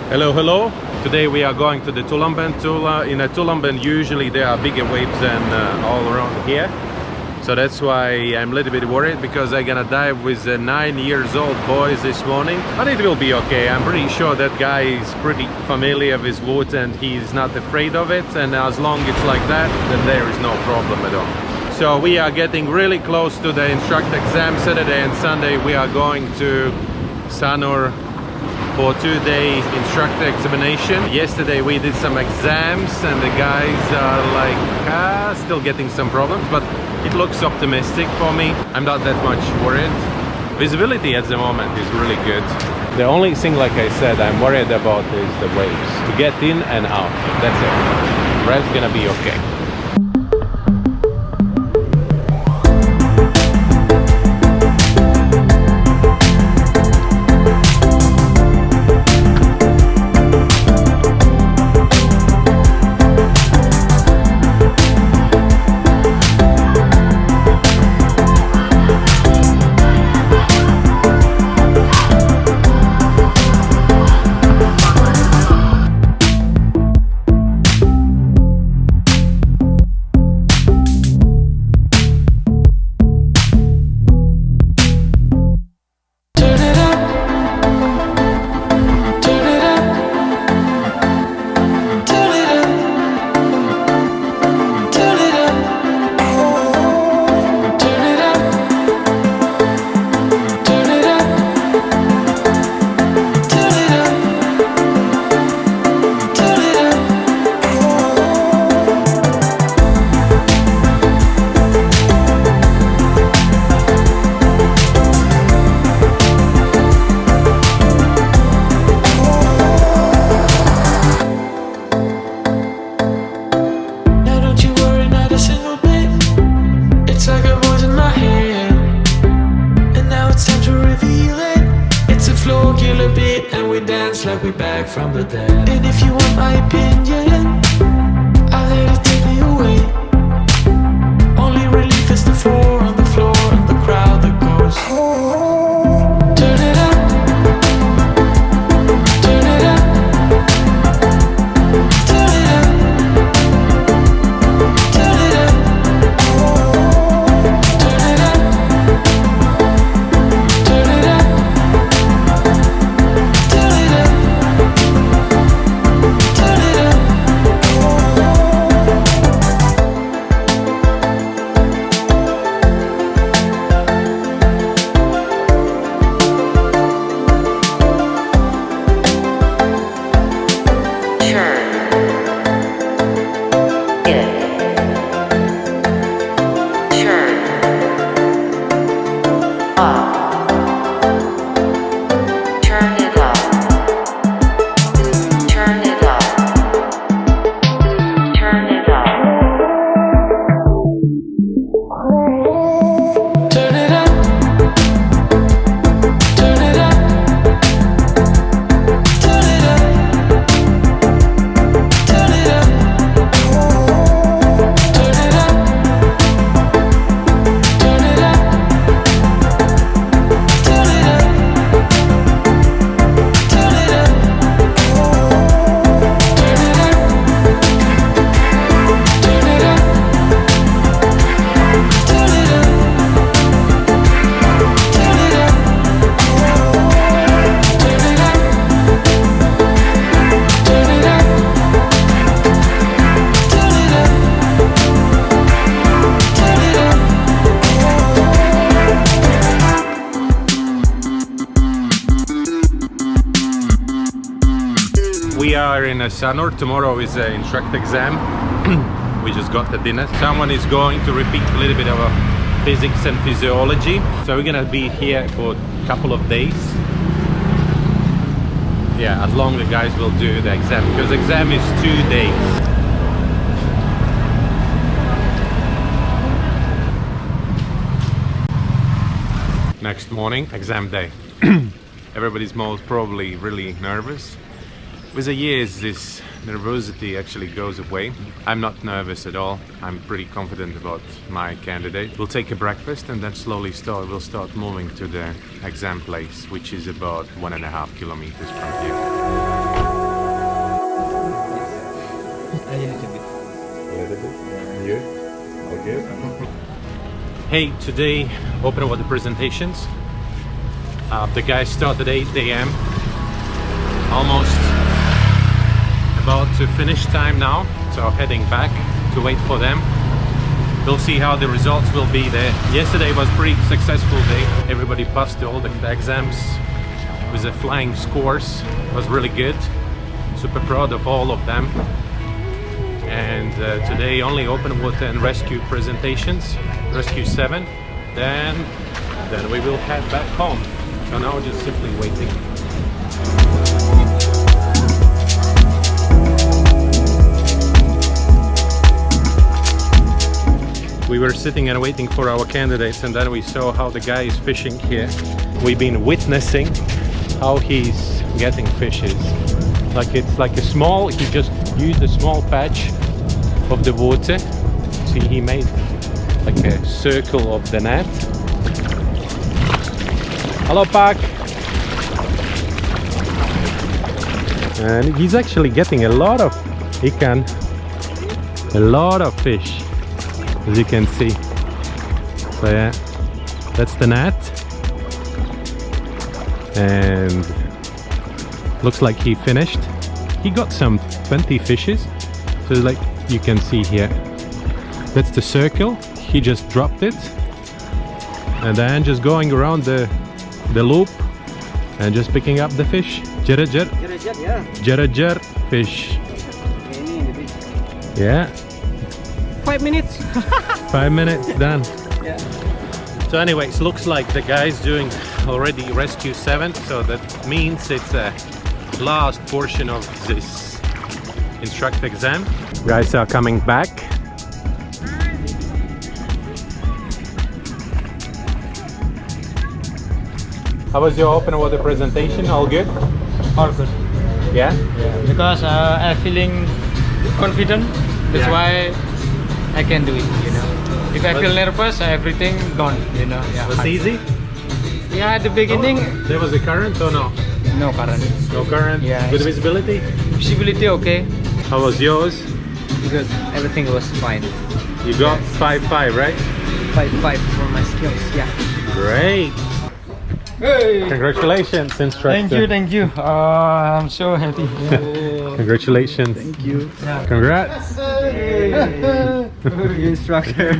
Hello, hello. Today we are going to the Tulamben. In a Tulamben usually there are bigger waves than all around here. So that's why I'm a little bit worried, because I'm gonna dive with 9-year-old boys this morning. But it will be okay. I'm pretty sure that guy is pretty familiar with wood and he's not afraid of it. And as long as it's like that, then there is no problem at all. So we are getting really close to the instructor exam. Saturday and Sunday we are going to Sanur for 2-day instructor examination. Yesterday we did some exams and the guys are like still getting some problems, but it looks optimistic for me. I'm not that much worried. Visibility at the moment is really good. The only thing, like I said, I'm worried about is the waves. To get in and out, that's it. The rest gonna be okay. Like we back from the dead. And if you want my opinion, I'll let it take me away. Only relief is the floor on the floor and the crowd that goes. Turn it up, turn it up, turn it up, turn it up, turn it up, turn it up. We are in Sanur. Tomorrow is an instructor exam. We just got the dinner. Someone is going to repeat a little bit of physics and physiology. So we're gonna be here for a couple of days. Yeah, as long as the guys will do the exam, because the exam is 2 days. Next morning, exam day. Everybody's most probably really nervous. With the years, this nervosity actually goes away. I'm not nervous at all. I'm pretty confident about my candidate. We'll take a breakfast and then slowly we'll start moving to the exam place, which is about 1.5 kilometers from here. A little bit. A little bit? You? All good? Hey, today open water presentations. The guys start at 8 AM. Almost about to finish time now, so heading back to wait for them. We'll see how the results will be there. Yesterday was pretty successful day. Everybody passed all the exams with the flying scores. It was really good. Super proud of all of them. And today only open water and rescue presentations. Rescue 7. Then we will head back home. So now just simply waiting. We were sitting and waiting for our candidates, and then we saw how the guy is fishing here. We've been witnessing how he's getting fishes. Like it's like a small, he just used a small patch of the water. See, he made like a circle of the net. Hello, Pak! And he's actually getting a lot of ikan, a lot of fish, as you can see. So yeah, that's the net. And looks like he finished. He got some 20 fishes. So like you can see here, that's the circle. He just dropped it. And then just going around the loop and just picking up the fish. Jer-jer. Jer-jer fish. Yeah. 5 minutes. 5 minutes done. Yeah. So anyways, looks like the guy's doing already rescue 7, so that means it's a last portion of this instructor exam. Guys are coming back. How was your open water presentation? All good? All good. Yeah? Because I'm feeling confident. That's Yeah. why I can do it, you know. If I feel nervous, everything gone, you know. Yeah. Was it easy? Yeah, at the beginning, There was a current or no? no current. No current? Yeah, Good it's- visibility? Visibility okay. How was yours? Because everything was fine. You got 5.5, right? 5 for my skills, yeah. Great! Hey! Congratulations, instructor. Thank you. I'm so happy. Congratulations. Thank you. Congrats. Instructor.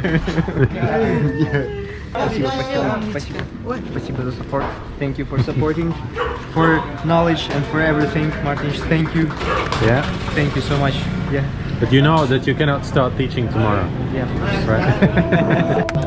Спасибо за support. Thank you for supporting, for knowledge and for everything, Martin. Thank you. Yeah. Thank you so much. Yeah. But you know that you cannot start teaching tomorrow, Yeah, of course. right?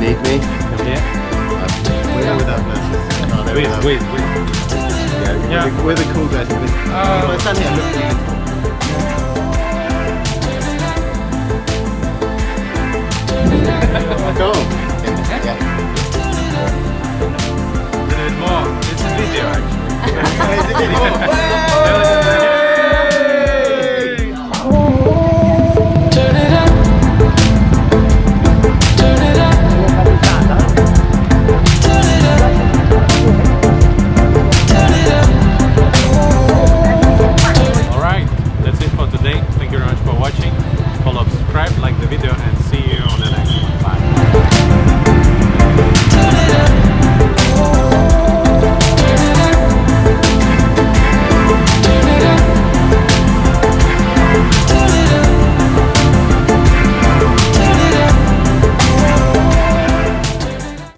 Need me? Yeah. Without glasses. Wait. Yeah. We're the cool guys. If I stand here, look at you. Cool. Yeah. A little bit more. It's a video actually. It's a video. Turn it up. Turn it up. Turn it up. Turn it up. Alright, that's it for today. Thank you very much for watching. Follow, subscribe, like the video, and see